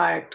8।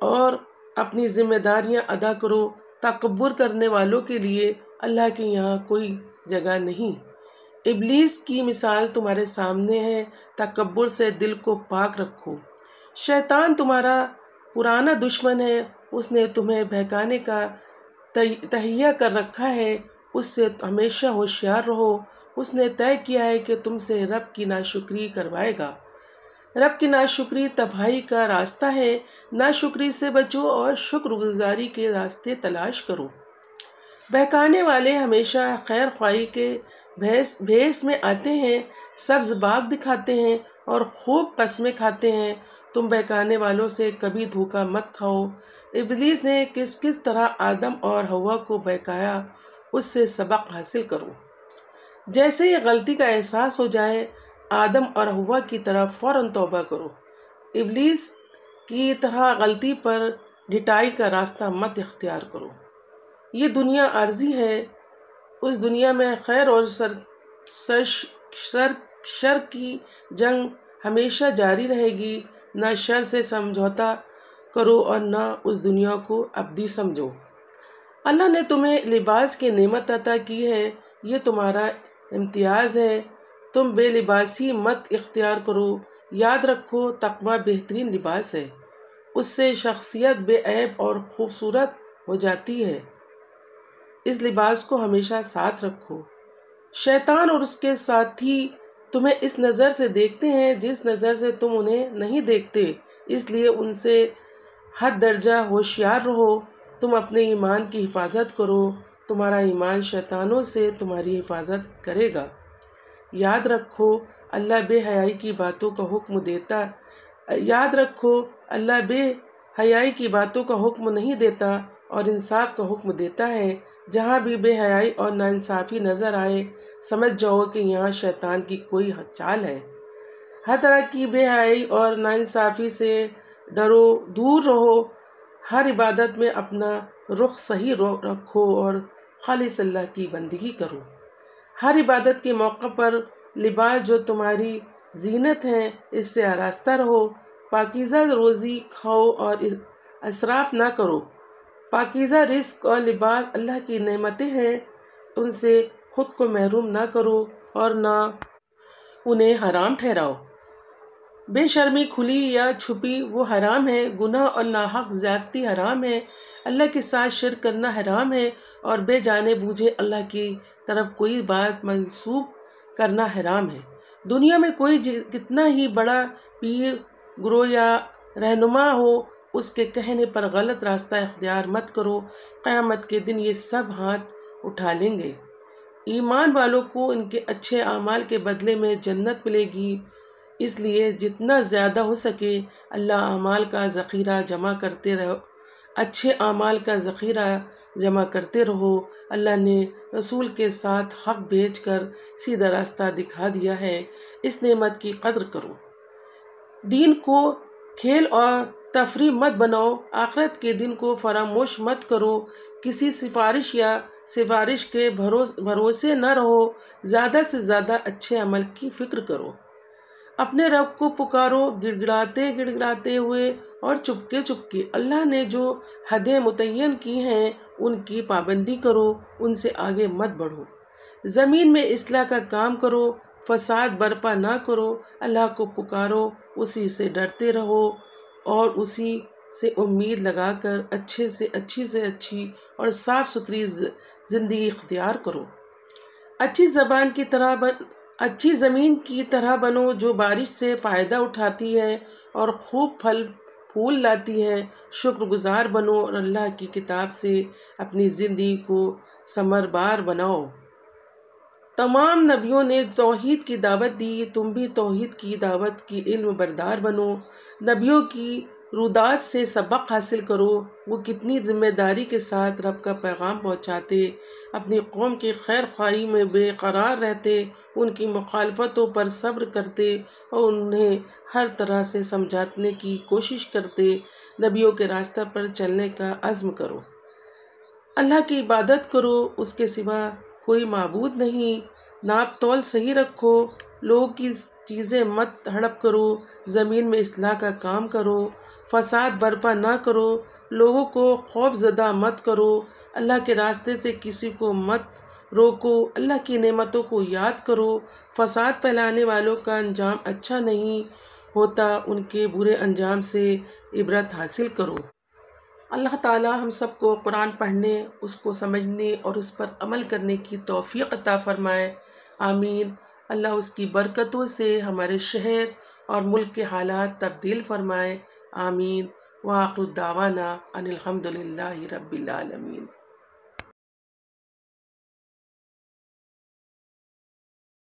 اور اپنی ذمہ داریاں ادا کرو۔ تکبر کرنے والوں کے لیے اللہ کے یہاں کوئی جگہ نہیں۔ ابلیس کی مثال تمہارے سامنے ہے، تکبر سے دل کو پاک رکھو۔ شیطان تمہارا پرانا دشمن ہے، اس نے تمہیں بہکانے کا تہیہ کر رکھا ہے، اس سے ہمیشہ ہوشیار رہو۔ اس نے طے کیا ہے کہ تم سے رب کی ناشکری کروائے گا۔ رب کی ناشکری تباہی کا راستہ ہے، ناشکری سے بچو اور شکر گزاری کے راستے تلاش کرو۔ بہکانے والے ہمیشہ خیر خواہی کے بھیس میں آتے ہیں، سبز باغ دکھاتے ہیں اور خوب قسمیں کھاتے ہیں۔ تم بہکانے والوں سے کبھی دھوکہ مت کھاؤ۔ ابلیس نے کس طرح آدم اور حوا کو بہکایا، اس سے سبق حاصل کرو۔ جیسے ہی غلطی کا احساس ہو جائے، آدم اور حوا کی طرح فوراً توبہ کرو۔ ابلیس کی طرح غلطی پر ڈھٹائی کا راستہ مت اختیار کرو۔ یہ دنیا عارضی ہے، اس دنیا میں خیر اور شر کی جنگ ہمیشہ جاری رہے گی۔ نہ شر سے سمجھوتا کرو اور نہ اس دنیا کو ابدی سمجھو۔ اللہ نے تمہیں لباس کی نعمت عطا کی ہے، یہ تمہارا امتیاز ہے، تم بے لباسی مت اختیار کرو۔ یاد رکھو تقویٰ بہترین لباس ہے، اس سے شخصیت بے عیب اور خوبصورت ہو جاتی ہے۔ اس لباس کو ہمیشہ ساتھ رکھو۔ شیطان اور اس کے ساتھی تمہیں اس نظر سے دیکھتے ہیں جس نظر سے تم انہیں نہیں دیکھتے، اس لیے ان سے حد درجہ ہوشیار رہو۔ تم اپنے ایمان کی حفاظت کرو، تمہارا ایمان شیطانوں سے تمہاری حفاظت کرے گا۔ یاد رکھو اللہ بے حیائی کی باتوں کا حکم نہیں دیتا اور انصاف کا حکم دیتا ہے۔ جہاں بھی بے حیائی اور ناانصافی نظر آئے، سمجھ جاؤ کہ یہاں شیطان کی کوئی چال ہے۔ ہر طرح کی بے حیائی اور ناانصافی سے ڈرو، دور رہو۔ ہر عبادت میں اپنا رخ صحیح رکھو اور خالص اللہ کی بندگی کرو۔ ہر عبادت کے موقع پر لباس جو تمہاری زینت ہے، اس سے آراستہ رہو۔ پاکیزہ روزی کھاؤ اور اسراف نہ کرو۔ پاکیزہ رزق اور لباس اللہ کی نعمتیں ہیں، ان سے خود کو محروم نہ کرو اور نہ انہیں حرام ٹھہراؤ۔ بے شرمی کھلی یا چھپی وہ حرام ہے، گناہ اور ناحق زیادتی حرام ہے، اللہ کے ساتھ شرک کرنا حرام ہے اور بے جانے بوجھے اللہ کی طرف کوئی بات منسوب کرنا حرام ہے۔ دنیا میں کوئی کتنا ہی بڑا پیر، گرو یا رہنما ہو، اس کے کہنے پر غلط راستہ اختیار مت کرو، قیامت کے دن یہ سب ہاتھ اٹھا لیں گے۔ ایمان والوں کو ان کے اچھے اعمال کے بدلے میں جنت ملے گی، اس لیے جتنا زیادہ ہو سکے اچھے اعمال کا ذخیرہ جمع کرتے رہو۔ اللہ نے رسول کے ساتھ حق بھیج کر سیدھا راستہ دکھا دیا ہے، اس نعمت کی قدر کرو۔ دین کو کھیل اور تفریح مت بناؤ، آخرت کے دن کو فراموش مت کرو، کسی سفارش کے بھروسے نہ رہو، زیادہ سے زیادہ اچھے عمل کی فکر کرو۔ اپنے رب کو پکارو گڑگڑاتے ہوئے اور چپکے۔ اللہ نے جو حدیں متعین کی ہیں ان کی پابندی کرو، ان سے آگے مت بڑھو۔ زمین میں اصلاح کا کام کرو، فساد برپا نہ کرو، اللہ کو پکارو، اسی سے ڈرتے رہو اور اسی سے امید لگا کر اچھی سے اچھی اور صاف ستھری زندگی اختیار کرو۔ اچھی زمین کی طرح بنو جو بارش سے فائدہ اٹھاتی ہے اور خوب پھل پھول لاتی ہے۔ شکر گزار بنو اور اللہ کی کتاب سے اپنی زندگی کو ثمربار بناؤ۔ تمام نبیوں نے توحید کی دعوت دی، تم بھی توحید کی دعوت کی علم بردار بنو۔ نبیوں کی رودات سے سبق حاصل کرو، وہ کتنی ذمہ داری کے ساتھ رب کا پیغام پہنچاتے، اپنی قوم کی خیر خواہی میں بے قرار رہتے، ان کی مخالفتوں پر صبر کرتے اور انہیں ہر طرح سے سمجھانے کی کوشش کرتے۔ نبیوں کے راستہ پر چلنے کا عزم کرو، اللہ کی عبادت کرو، اس کے سوا کوئی معبود نہیں، ناپ تول صحیح رکھو، لوگوں کی چیزیں مت ہڑپ کرو، زمین میں اصلاح کا کام کرو، فساد برپا نہ کرو، لوگوں کو خوف زدہ مت کرو، اللہ کے راستے سے کسی کو مت روکو، اللہ کی نعمتوں کو یاد کرو، فساد پھیلانے والوں کا انجام اچھا نہیں ہوتا، ان کے برے انجام سے عبرت حاصل کرو۔ اللہ تعالی ہم سب کو قرآن پڑھنے، اس کو سمجھنے اور اس پر عمل کرنے کی توفیق عطا فرمائے، آمین۔ اللہ اس کی برکتوں سے ہمارے شہر اور ملک کے حالات تبدیل فرمائے، آمین۔ وآخر دعوانا ان الحمد للہ رب العالمین۔